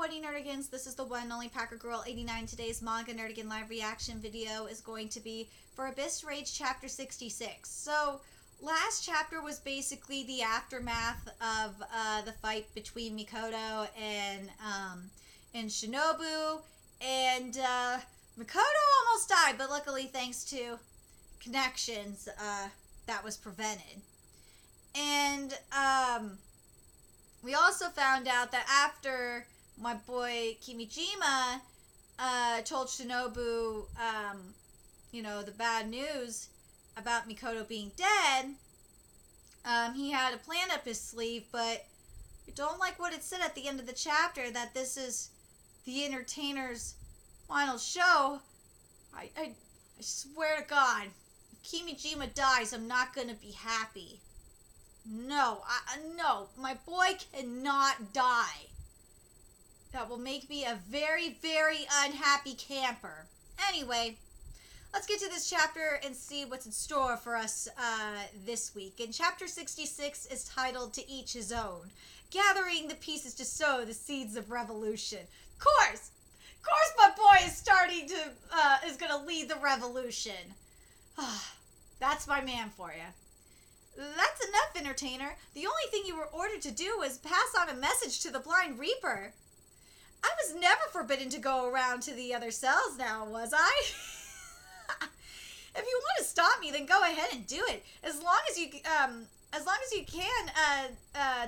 Pointy Nerdigans? This is the one and only Packer Girl 89. Today's Manga Nerdigan live reaction video is going to be for Abyss Rage Chapter 66. So, last chapter was basically the aftermath of the fight between Mikoto and Shinobu, and Mikoto almost died, but luckily thanks to connections, that was prevented. And we also found out that after my boy Kimijima told Shinobu, the bad news about Mikoto being dead, he had a plan up his sleeve, but I don't like what it said at the end of the chapter, that this is the entertainer's final show. I swear to God, if Kimijima dies, I'm not gonna be happy. No, no, my boy cannot die. That will make me a very, very unhappy camper. Anyway, let's get to this chapter and see what's in store for us this week. And chapter 66 is titled To Each His Own, gathering the pieces to sow the seeds of revolution. Of course my boy is gonna lead the revolution. That's my man for you. That's enough, entertainer. The only thing you were ordered to do was pass on a message to the Blind Reaper. I was never forbidden to go around to the other cells now, was I? If you want to stop me, then go ahead and do it. As long as you can,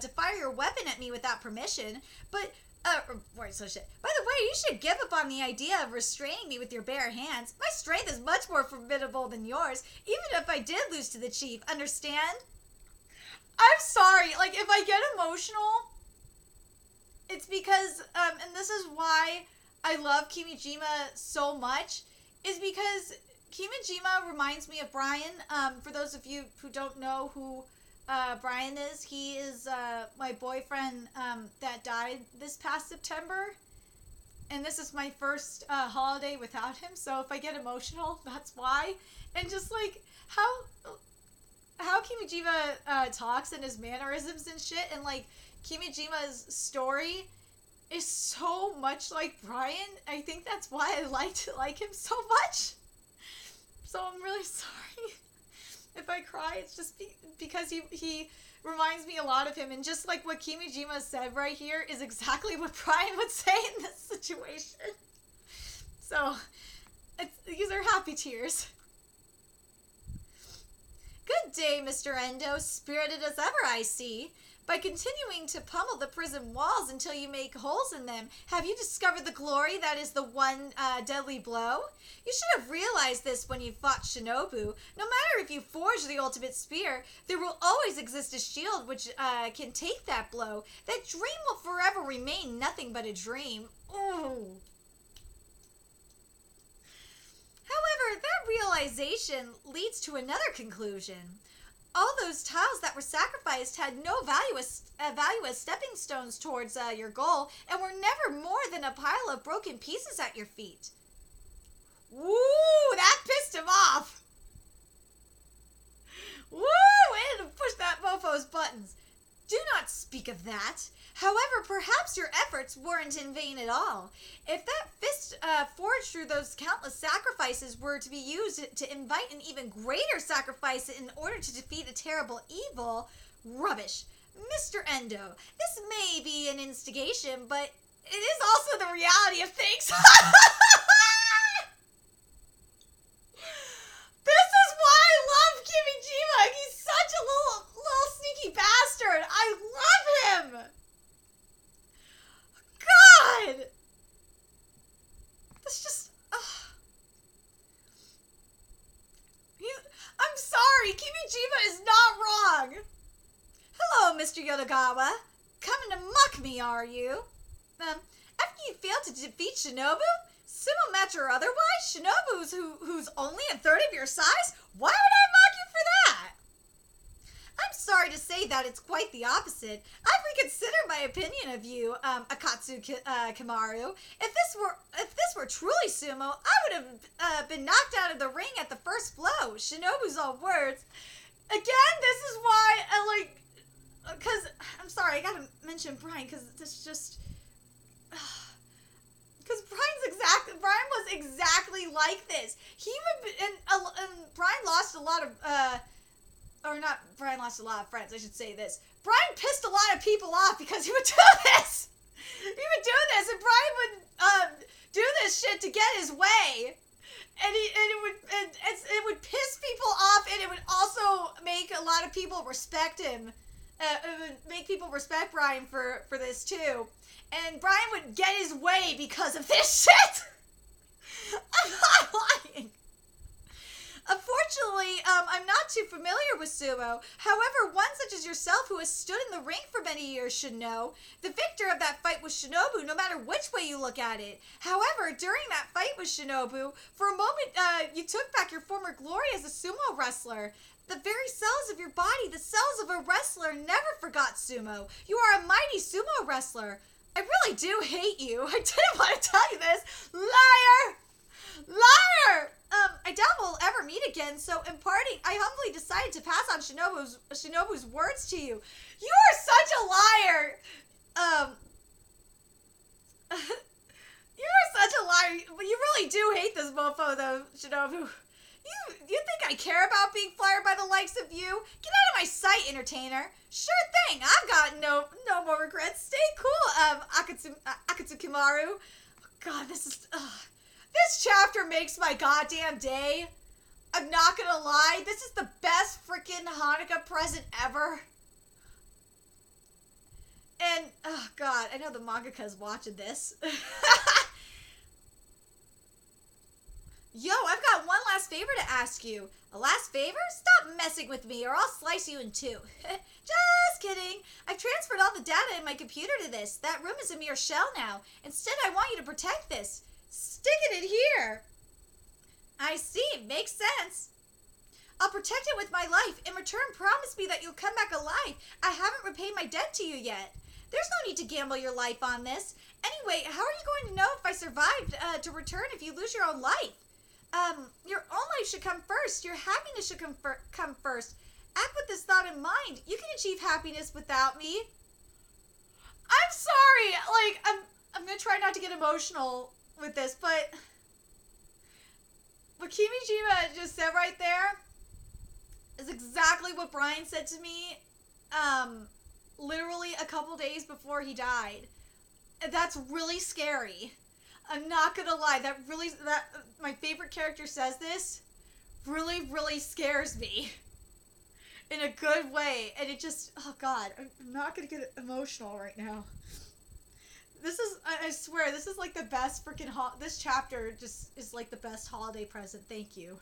to fire your weapon at me without permission. But, By the way, you should give up on the idea of restraining me with your bare hands. My strength is much more formidable than yours, even if I did lose to the chief. Understand? I'm sorry. If I get emotional, it's because, and this is why I love Kimijima so much, is because Kimijima reminds me of Brian. For those of you who don't know who Brian is, he is my boyfriend that died this past September, and this is my first holiday without him, so if I get emotional, that's why. And just how Kimijima talks and his mannerisms and shit, and Kimijima's story is so much like Brian. I think that's why I like him so much. So I'm really sorry if I cry. It's just because he reminds me a lot of him, and just like what Kimijima said right here is exactly what Brian would say in this situation. So these are happy tears. Good day, Mr. Endo. Spirited as ever, I see. By continuing to pummel the prison walls until you make holes in them, have you discovered the glory that is the one deadly blow? You should have realized this when you fought Shinobu. No matter if you forge the ultimate spear, there will always exist a shield which can take that blow. That dream will forever remain nothing but a dream. Ooh. However, that realization leads to another conclusion. All those tiles that were sacrificed had no value as stepping stones towards your goal, and were never more than a pile of broken pieces at your feet. Woo! That pissed him off! Woo! Way to push that mofo's buttons. Do not speak of that. However, perhaps your efforts weren't in vain at all. If that fist forged through those countless sacrifices were to be used to invite an even greater sacrifice in order to defeat a terrible evil, rubbish. Mr. Endo, this may be an instigation, but it is also the reality of things. This is why I love Kimijima. He's such a little sneaky bastard. I love him. God! That's just... I'm sorry, Kimijima is not wrong! Hello, Mr. Yodogawa. Coming to mock me, are you? After you failed to defeat Shinobu? Sumo match or otherwise? Shinobu's who's only a third of your size? Why would I mock you for that? I'm sorry to say that it's quite the opposite. I've reconsidered my opinion of you, Akatsu Kimaru. If this were truly sumo, I would have been knocked out of the ring at the first blow. Shinobu's all words. Again, this is why I because I'm sorry, I gotta mention Brian, because this just like this. He would, and Brian lost a lot of, or not, Brian lost a lot of friends, I should say this. Brian pissed a lot of people off because he would do this. He would do this, and Brian would, do this shit to get his way. And it would piss people off, and it would also make a lot of people respect him. It would make people respect Brian for this too. And Brian would get his way because of this shit. I'm not lying. Unfortunately, I'm not too familiar with sumo. However, one such as yourself who has stood in the ring for many years should know. The victor of that fight was Shinobu, no matter which way you look at it. However, during that fight with Shinobu, for a moment, you took back your former glory as a sumo wrestler. The very cells of your body, the cells of a wrestler, never forgot sumo. You are a mighty sumo wrestler. I really do hate you. I didn't want to tell you this. Liar! Liar! I doubt we'll ever meet again, so in parting, I humbly decided to pass on Shinobu's words to you. You are such a liar! You are such a liar, but you really do hate this mofo, though, Shinobu. You think I care about being flattered by the likes of you? Get out of my sight, entertainer. Sure thing, I've got no more regrets. Stay cool, Akatsukimaru. Oh, God, this chapter makes my goddamn day. I'm not gonna lie, this is the best freaking Hanukkah present ever. And, oh God, I know the mangaka's watching this. Yo, I've got one last favor to ask you. A last favor? Stop messing with me or I'll slice you in two. Just kidding. I've transferred all the data in my computer to this. That room is a mere shell now. Instead, I want you to protect this. Stick it in here. I see. Makes sense. I'll protect it with my life. In return, promise me that you'll come back alive. I haven't repaid my debt to you yet. There's no need to gamble your life on this. Anyway, how are you going to know if I survived to return if you lose your own life? Your own life should come first. Your happiness should come first. Act with this thought in mind. You can achieve happiness without me. I'm sorry. Like, I'm gonna try not to get emotional with this, but what Kimijima just said right there is exactly what Brian said to me, literally a couple days before he died. And that's really scary. I'm not gonna lie, that my favorite character says this really, really scares me. In a good way. And it just, oh God, I'm not gonna get emotional right now. This is, I swear, this is like the best freaking, this chapter just is like the best holiday present. Thank you.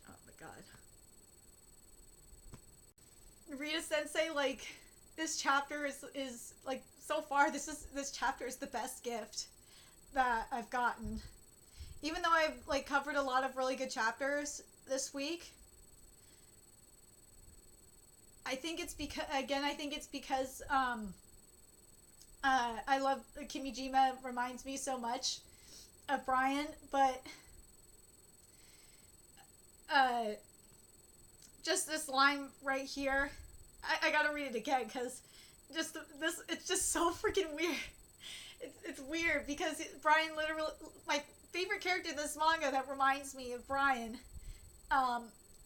Oh my God. Rita Sensei, like, this chapter is like, so far, this chapter is the best gift that I've gotten. Even though I've, like, covered a lot of really good chapters this week, I think it's because I love Kimijima, reminds me so much of Brian, but just this line right here, I gotta read it again because it's just so freaking weird. It's weird because Brian literally, my favorite character in this manga that reminds me of Brian,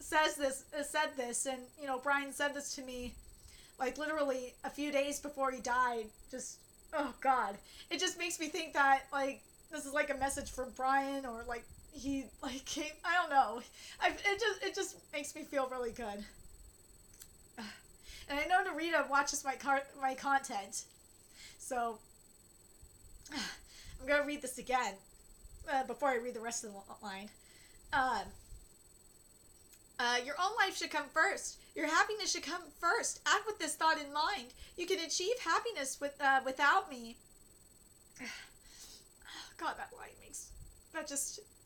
said this, and, you know, Brian said this to me, like, literally a few days before he died. Just, oh God. It just makes me think that, like, this is, like, a message from Brian, or, like, he, like, came, I don't know. It just makes me feel really good. And I know Narita watches my content, so I'm gonna read this again before I read the rest of the line. Your own life should come first. Your happiness should come first. Act with this thought in mind. You can achieve happiness without me. God, that line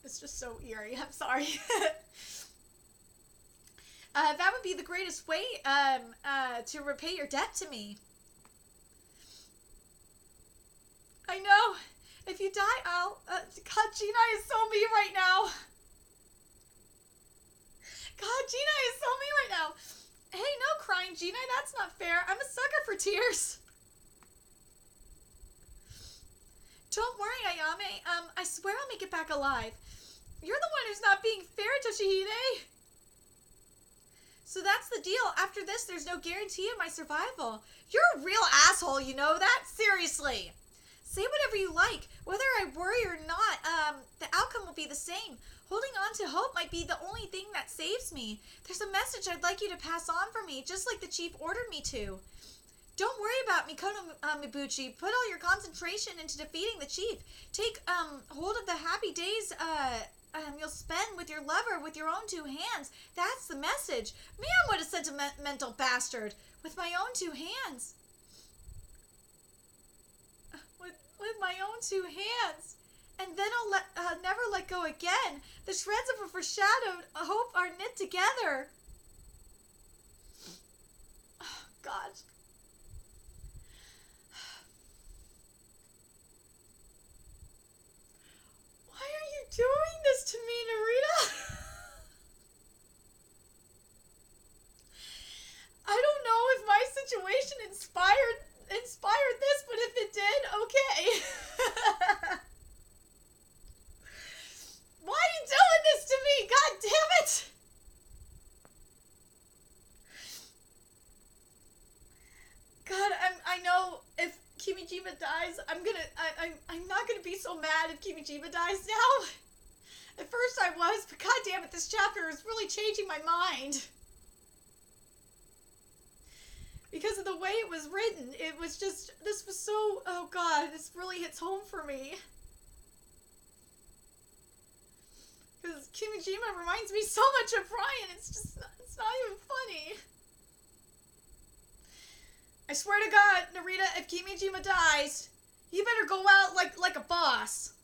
it's just so eerie. I'm sorry. That would be the greatest way to repay your debt to me. I know. If you die, God, Gina is so mean right now. God, Gina is so mean right now. Hey, no crying, Gina. That's not fair. I'm a sucker for tears. Don't worry, Ayame. I swear I'll make it back alive. You're the one who's not being fair, Toshihide. So that's the deal. After this, there's no guarantee of my survival. You're a real asshole, you know that? Seriously. Say whatever you like. Whether I worry or not, the outcome will be the same. Holding on to hope might be the only thing that saves me. There's a message I'd like you to pass on for me, just like the chief ordered me to. Don't worry about Mikoto Mibuchi. Put all your concentration into defeating the chief. Take hold of the happy days you'll spend with your lover with your own two hands. That's the message. Man, what a sentimental bastard. With my own two hands. With my own two hands. And then I'll never let go again. The shreds of a foreshadowed hope are knit together. Oh, God. Why are you doing this to me, Narita? I don't know if my situation inspired this, but if it did, okay. Why are you doing this to me? God damn it! God, I know if Kimijima dies, I'm not gonna be so mad if Kimijima dies now. At first I was, but god damn it, this chapter is really changing my mind. Because of the way it was written, it was just, this was so, oh god, this really hits home for me. Because Kimijima reminds me so much of Ryan, it's not even funny. I swear to God, Narita, if Kimijima dies, he better go out like a boss.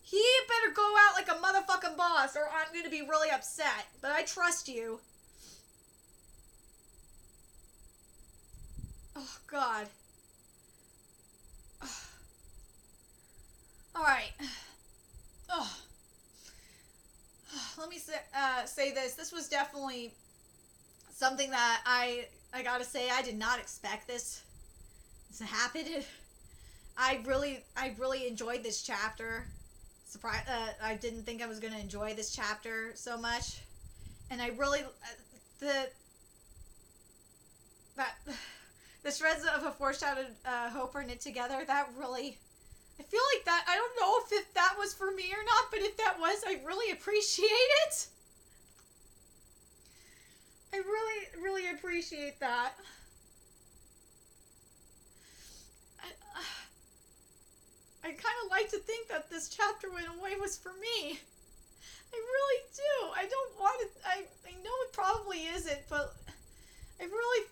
He better go out like a motherfucking boss, or I'm gonna be really upset. But I trust you. Oh, God. Alright. Oh. Let me say this. This was definitely something that I gotta say, I did not expect this to happen. I really enjoyed this chapter. I didn't think I was gonna enjoy this chapter so much, and I really the shreds of a foreshadowed hope are knit together. That really, I feel like that. I don't know if that was for me or not, but if that was, I really appreciate it. I really appreciate that. I kind of like to think that this chapter in a way was for me. I really do. I don't want it. I know it probably isn't, but I really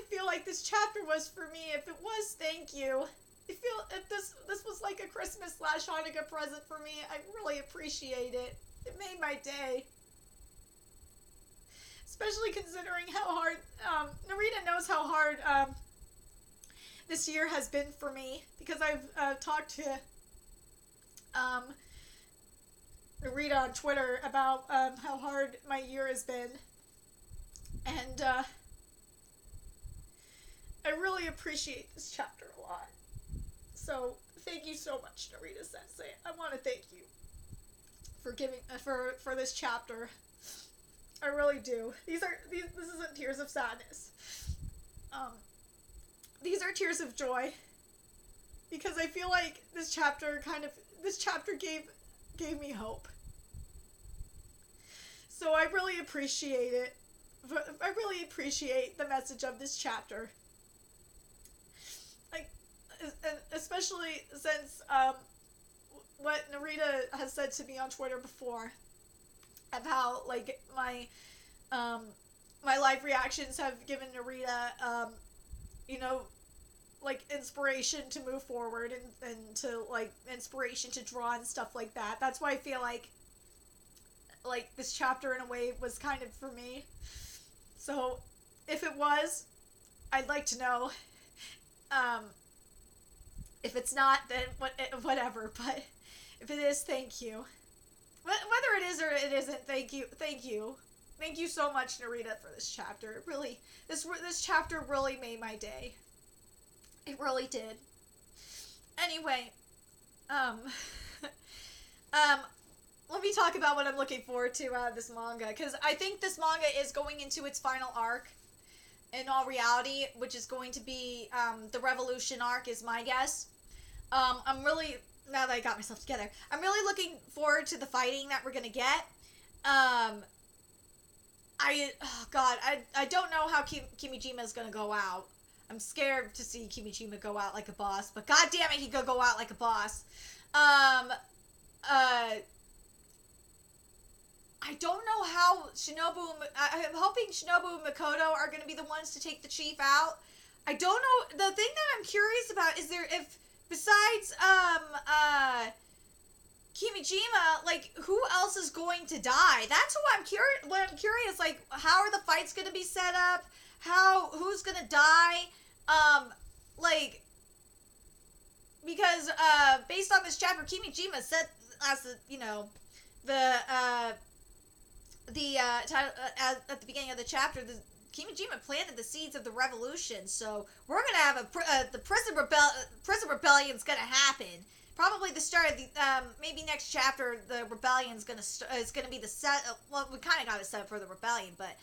feel like this chapter was for me. If it was, thank you. I feel if this was like a Christmas / Hanukkah present for me, I really appreciate it. It made my day. Especially considering how hard, Narita knows how hard, this year has been for me, because I've talked to Narita on Twitter about how hard my year has been, and I really appreciate this chapter a lot. So thank you so much, Narita Sensei. I want to thank you for giving for this chapter. I really do. This isn't tears of sadness. These are tears of joy, because I feel like this chapter gave me hope. So I really appreciate it. I really appreciate the message of this chapter. Like, especially since what Narita has said to me on Twitter before, of how like my live reactions have given Narita like inspiration to move forward and to like inspiration to draw and stuff like that. That's why I feel like this chapter in a way was kind of for me. So if it was, I'd like to know. If it's not, then whatever, but if it is, thank you. Whether it is or it isn't, thank you. Thank you so much, Narita, for this chapter. It really, this chapter really made my day. It really did. Anyway, let me talk about what I'm looking forward to out of this manga, because I think this manga is going into its final arc, in all reality, which is going to be the Revolution arc, is my guess. I'm really, now that I got myself together, I'm really looking forward to the fighting that we're gonna get. I don't know how Kimijima is gonna go out. I'm scared to see Kimijima go out like a boss, but god damn it, he could go out like a boss. I don't know how I'm hoping Shinobu and Makoto are going to be the ones to take the chief out. I don't know. The thing that I'm curious about is if besides Kimijima, like, who else is going to die? That's what I'm curious. Like, how are the fights going to be set up? Who's going to die? Like, because based on this chapter, Kimijima said as at the beginning of the chapter, Kimijima planted the seeds of the revolution. So we're gonna have the prison rebellion's gonna happen. Probably the start of the maybe next chapter. The rebellion's is gonna be the set. Well, we kind of got it set up for the rebellion, but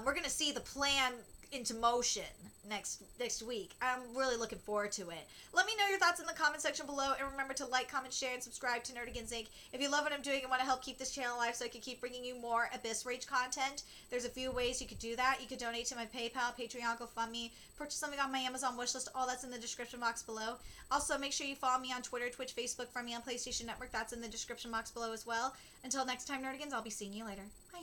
we're gonna see the plan into motion next week. I'm really looking forward to it. Let me know your thoughts in the comment section below, and remember to like, comment, share, and subscribe to Nerdigans Inc. If you love what I'm doing and want to help keep this channel alive so I can keep bringing you more Abyss Rage content, there's a few ways you could do that. You could donate to my PayPal, Patreon, GoFundMe, purchase something on my Amazon wishlist. All that's in the description box below. Also, make sure you follow me on Twitter, Twitch, Facebook, find me on PlayStation Network. That's in the description box below as well. Until next time, Nerdigans, I'll be seeing you later. Bye.